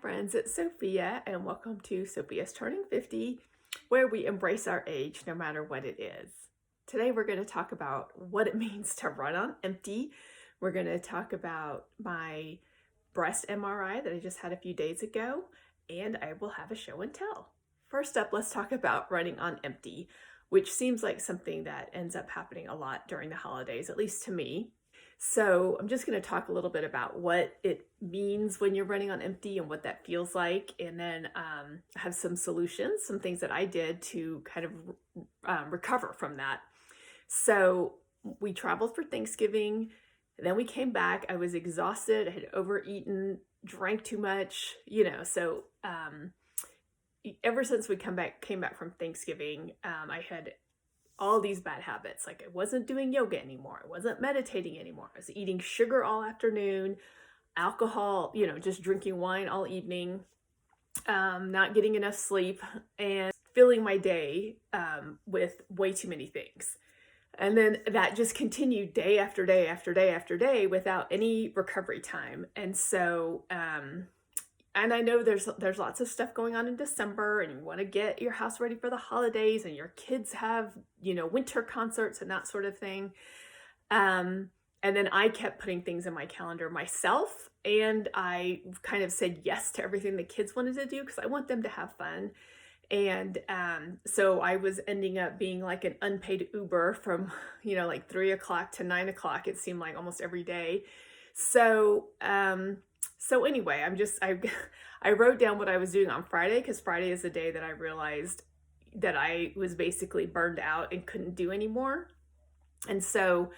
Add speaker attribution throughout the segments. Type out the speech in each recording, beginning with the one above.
Speaker 1: friends, it's Sophia, and welcome to Sophia's Turning 50, where we embrace our age no matter what it is. Today we're going to talk about what it means to run on empty. We're going to talk about my breast MRI that I just had a few days ago, and I will have a show and tell. First up, let's talk about running on empty, which seems like something that ends up happening a lot during the holidays, at least to me. So I'm just going to talk a little bit about what it means when you're running on empty and what that feels like, and then have some solutions, some things that I did to kind of recover from that. So we traveled for Thanksgiving, and then we came back. I was exhausted. I had overeaten, drank too much, so ever since we came back from Thanksgiving, I had all these bad habits. Like I wasn't doing yoga anymore. I wasn't meditating anymore. I was eating sugar all afternoon, alcohol, just drinking wine all evening, not getting enough sleep, and filling my day with way too many things. And then that just continued day after day after day after day without any recovery time. And so, and I know there's lots of stuff going on in December, and you want to get your house ready for the holidays, and your kids have, winter concerts and that sort of thing. And then I kept putting things in my calendar myself, and I kind of said yes to everything the kids wanted to do because I want them to have fun. And so I was ending up being like an unpaid Uber from, like 3 o'clock to 9 o'clock. It seemed like almost every day. So anyway, I wrote down what I was doing on Friday, because Friday is the day that I realized that I was basically burned out and couldn't do anymore. And so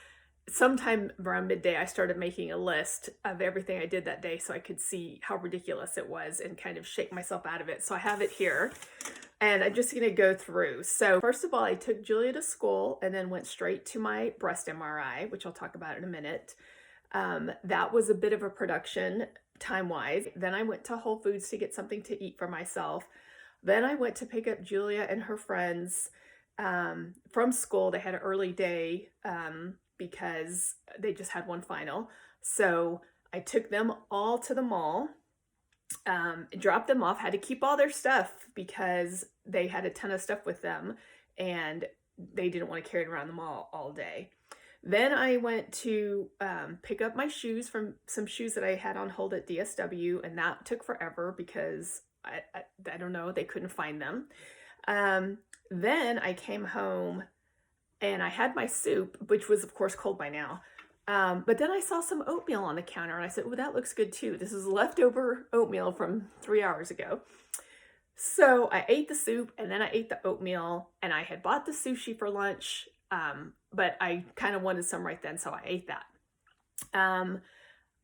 Speaker 1: sometime around midday, I started making a list of everything I did that day so I could see how ridiculous it was and kind of shake myself out of it. So I have it here, and I'm just going to go through. So first of all, I took Julia to school and then went straight to my breast MRI, which I'll talk about in a minute. That was a bit of a production time-wise. Then I went to Whole Foods to get something to eat for myself. Then I went to pick up Julia and her friends from school. They had an early day because they just had one final. So I took them all to the mall, dropped them off, had to keep all their stuff because they had a ton of stuff with them and they didn't want to carry it around the mall all day. Then I went to pick up my shoes from some shoes that I had on hold at DSW, and that took forever because I don't know, they couldn't find them. Then I came home and I had my soup, which was of course cold by now. But then I saw some oatmeal on the counter and I said, oh, that looks good too. This is leftover oatmeal from 3 hours ago. So I ate the soup and then I ate the oatmeal, and I had bought the sushi for lunch. But I kind of wanted some right then, so I ate that.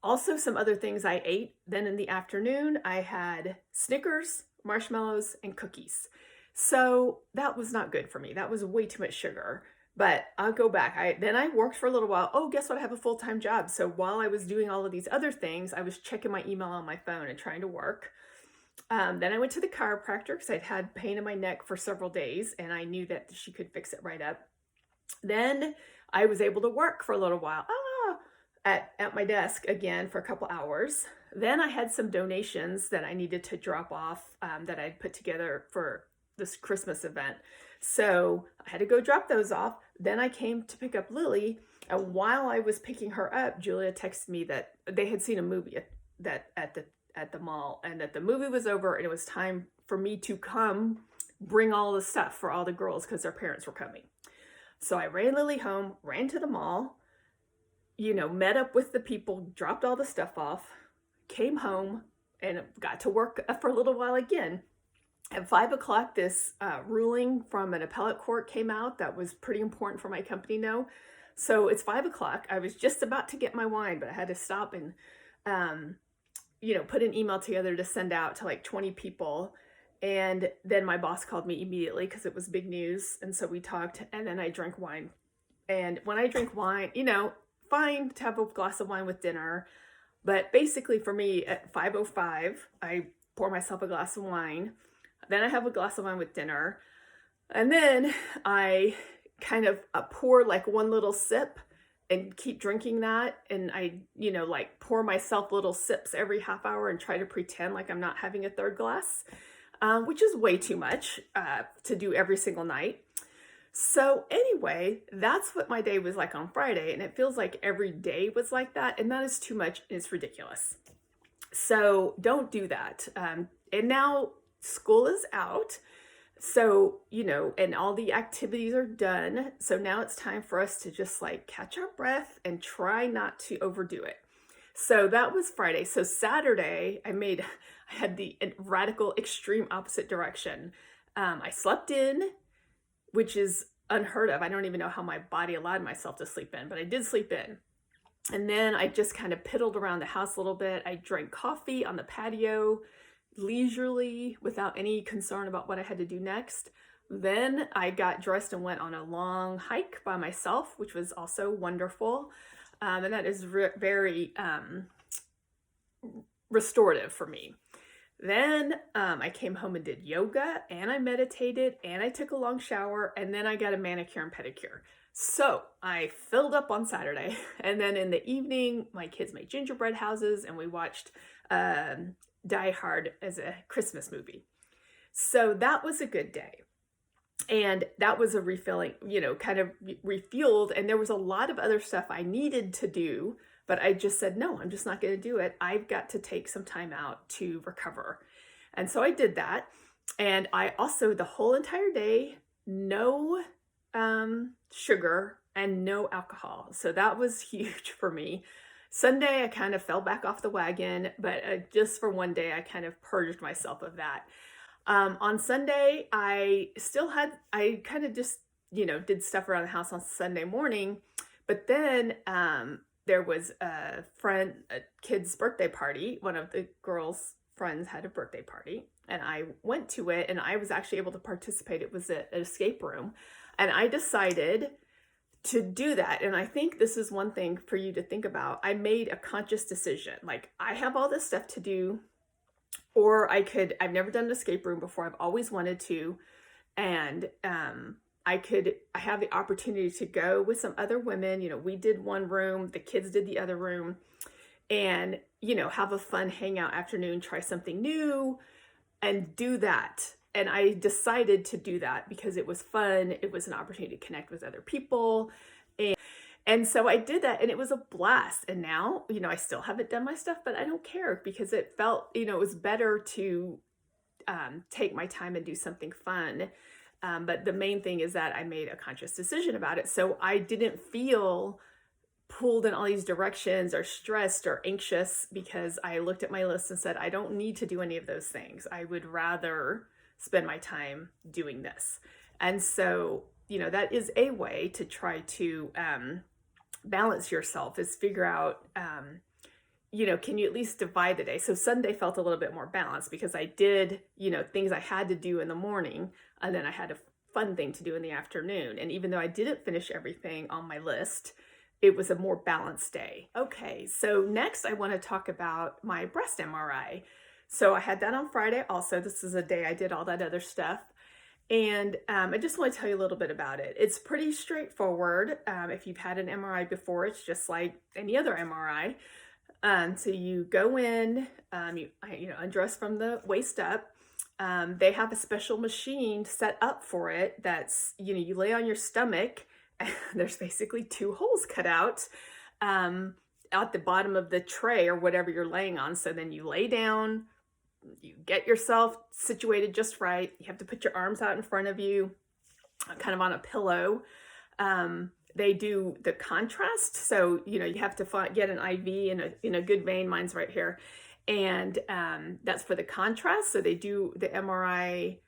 Speaker 1: Also, some other things I ate. Then in the afternoon, I had Snickers, marshmallows, and cookies. So that was not good for me. That was way too much sugar. But I'll go back. Then I worked for a little while. Oh, guess what? I have a full-time job. So while I was doing all of these other things, I was checking my email on my phone and trying to work. Then I went to the chiropractor because I'd had pain in my neck for several days, and I knew that she could fix it right up. Then I was able to work for a little while at my desk again for a couple hours. Then I had some donations that I needed to drop off that I'd put together for this Christmas event. So I had to go drop those off. Then I came to pick up Lily, and while I was picking her up, Julia texted me that they had seen a movie at the mall, and that the movie was over and it was time for me to come bring all the stuff for all the girls because their parents were coming. So I ran Lily home, ran to the mall, met up with the people, dropped all the stuff off, came home, and got to work for a little while again. At 5 o'clock, this ruling from an appellate court came out that was pretty important for my company now. So it's 5 o'clock. I was just about to get my wine, but I had to stop and, put an email together to send out to like 20 people. And then my boss called me immediately because it was big news. And so we talked, and then I drank wine. And when I drink wine, fine to have a glass of wine with dinner. But basically for me at 5:05, I pour myself a glass of wine. Then I have a glass of wine with dinner. And then I kind of pour like one little sip and keep drinking that. And I, like pour myself little sips every half hour and try to pretend like I'm not having a third glass, which is way too much to do every single night. So anyway, that's what my day was like on Friday, and it feels like every day was like that, and that is too much. It's ridiculous. So don't do that. And now school is out, so, and all the activities are done. So now it's time for us to just like catch our breath and try not to overdo it. So that was Friday. So Saturday, I had the radical extreme opposite direction. I slept in, which is unheard of. I don't even know how my body allowed myself to sleep in, but I did sleep in. And then I just kind of piddled around the house a little bit. I drank coffee on the patio leisurely without any concern about what I had to do next. Then I got dressed and went on a long hike by myself, which was also wonderful. And that is very restorative for me. Then I came home and did yoga, and I meditated, and I took a long shower, and then I got a manicure and pedicure. So I filled up on Saturday, and then in the evening, my kids made gingerbread houses, and we watched Die Hard as a Christmas movie. So that was a good day. And that was a refilling, kind of refueled, and there was a lot of other stuff I needed to do, but I just said, no, I'm just not going to do it. I've got to take some time out to recover. And so I did that. And I also, the whole entire day, no sugar and no alcohol. So that was huge for me. Sunday, I kind of fell back off the wagon, but just for one day, I kind of purged myself of that. On Sunday, I kind of just, did stuff around the house on Sunday morning, but then there was a kid's birthday party. One of the girls' friends had a birthday party, and I went to it, and I was actually able to participate. It was an escape room, and I decided to do that. And I think this is one thing for you to think about. I made a conscious decision. Like, I have all this stuff to do, or I've never done an escape room before. I've always wanted to, and I have the opportunity to go with some other women. We did one room, the kids did the other room, and, have a fun hangout afternoon, try something new, and do that. And I decided to do that because it was fun. It was an opportunity to connect with other people. And so I did that, and it was a blast. And now, I still haven't done my stuff, but I don't care because it felt, it was better to take my time and do something fun. But the main thing is that I made a conscious decision about it. So I didn't feel pulled in all these directions or stressed or anxious because I looked at my list and said, I don't need to do any of those things. I would rather spend my time doing this. And so, that is a way to try to balance yourself, is figure out, can you at least divide the day? So Sunday felt a little bit more balanced because I did, things I had to do in the morning, and then I had a fun thing to do in the afternoon. And even though I didn't finish everything on my list, it was a more balanced day. Okay, so next I want to talk about my breast MRI. So I had that on Friday also. This is a day I did all that other stuff. And I just want to tell you a little bit about it. It's pretty straightforward. If you've had an MRI before, it's just like any other MRI. So you go in, you undress from the waist up. They have a special machine set up for it that's, you lay on your stomach, and there's basically two holes cut out at the bottom of the tray or whatever you're laying on. So then you lay down, you get yourself situated just right. You have to put your arms out in front of you, kind of on a pillow. They do the contrast. So, you have to get an IV in a good vein. Mine's right here. And that's for the contrast. So they do the MRI,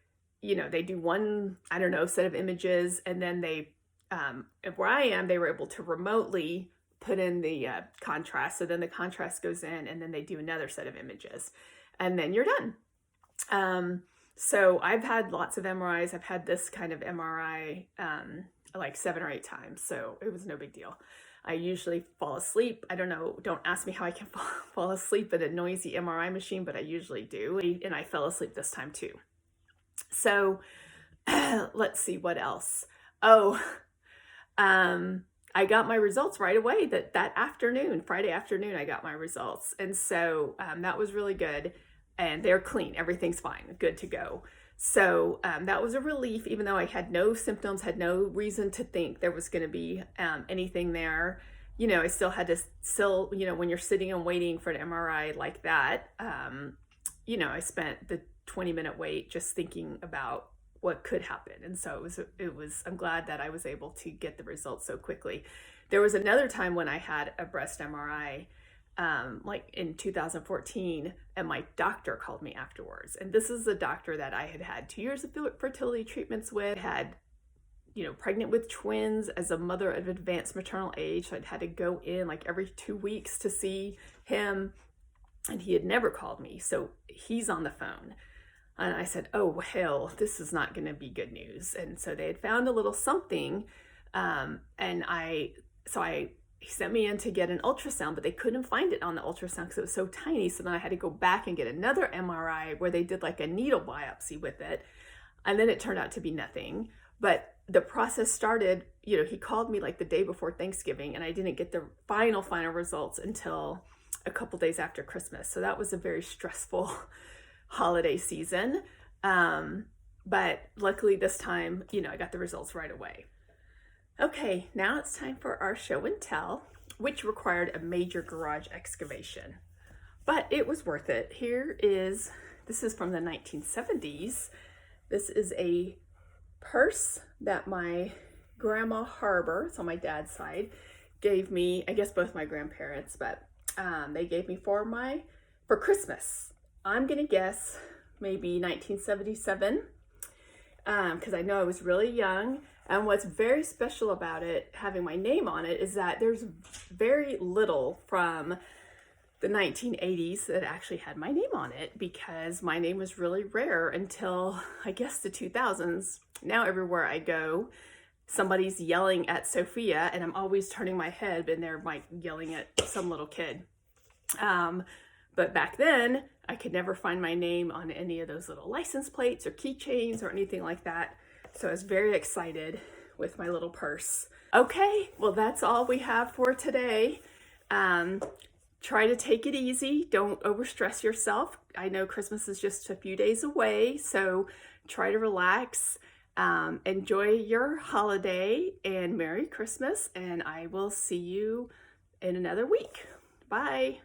Speaker 1: they do one, set of images. And then where I am, they were able to remotely put in the contrast. So then the contrast goes in, and then they do another set of images. And then you're done. So I've had lots of MRIs. I've had this kind of MRI like 7 or 8 times. So it was no big deal. I usually fall asleep. I don't know. Don't ask me how I can fall asleep at a noisy MRI machine, but I usually do. And I fell asleep this time too. So let's see what else. Oh, I got my results right away that afternoon, Friday afternoon, I got my results. And so that was really good. And they're clean. Everything's fine. Good to go. So that was a relief, even though I had no symptoms, had no reason to think there was going to be anything there. You know, I still had to you know, when you're sitting and waiting for an MRI like that, you know, I spent the 20-minute wait just thinking about what could happen. And so I'm glad that I was able to get the results so quickly. There was another time when I had a breast MRI, like in 2014, and my doctor called me afterwards. And this is a doctor that I had had 2 years of fertility treatments with, had, you know, pregnant with twins as a mother of advanced maternal age. So I'd had to go in like every 2 weeks to see him, and he had never called me. So he's on the phone. And I said, oh, hell, this is not going to be good news. And so they had found a little something. And he sent me in to get an ultrasound, but they couldn't find it on the ultrasound because it was so tiny. So then I had to go back and get another MRI where they did like a needle biopsy with it. And then it turned out to be nothing. But the process started, you know, he called me like the day before Thanksgiving, and I didn't get the final results until a couple days after Christmas. So that was a very stressful holiday season. But luckily this time, you know, I got the results right away. Okay, now it's time for our show and tell, which required a major garage excavation, but it was worth it. This is from the 1970s. This is a purse that my grandma Harbor, it's on my dad's side, gave me, I guess both my grandparents, but they gave me for Christmas. I'm gonna guess maybe 1977, because I know I was really young. And what's very special about it, having my name on it, is that there's very little from the 1980s that actually had my name on it, because my name was really rare until, I guess, the 2000s. Now everywhere I go, somebody's yelling at Sophia, and I'm always turning my head, and they're like yelling at some little kid. But back then, I could never find my name on any of those little license plates or keychains or anything like that. So I was very excited with my little purse. Okay, well, that's all we have for today. Try to take it easy. Don't overstress yourself. I know Christmas is just a few days away, so try to relax. Enjoy your holiday, and Merry Christmas, and I will see you in another week. Bye.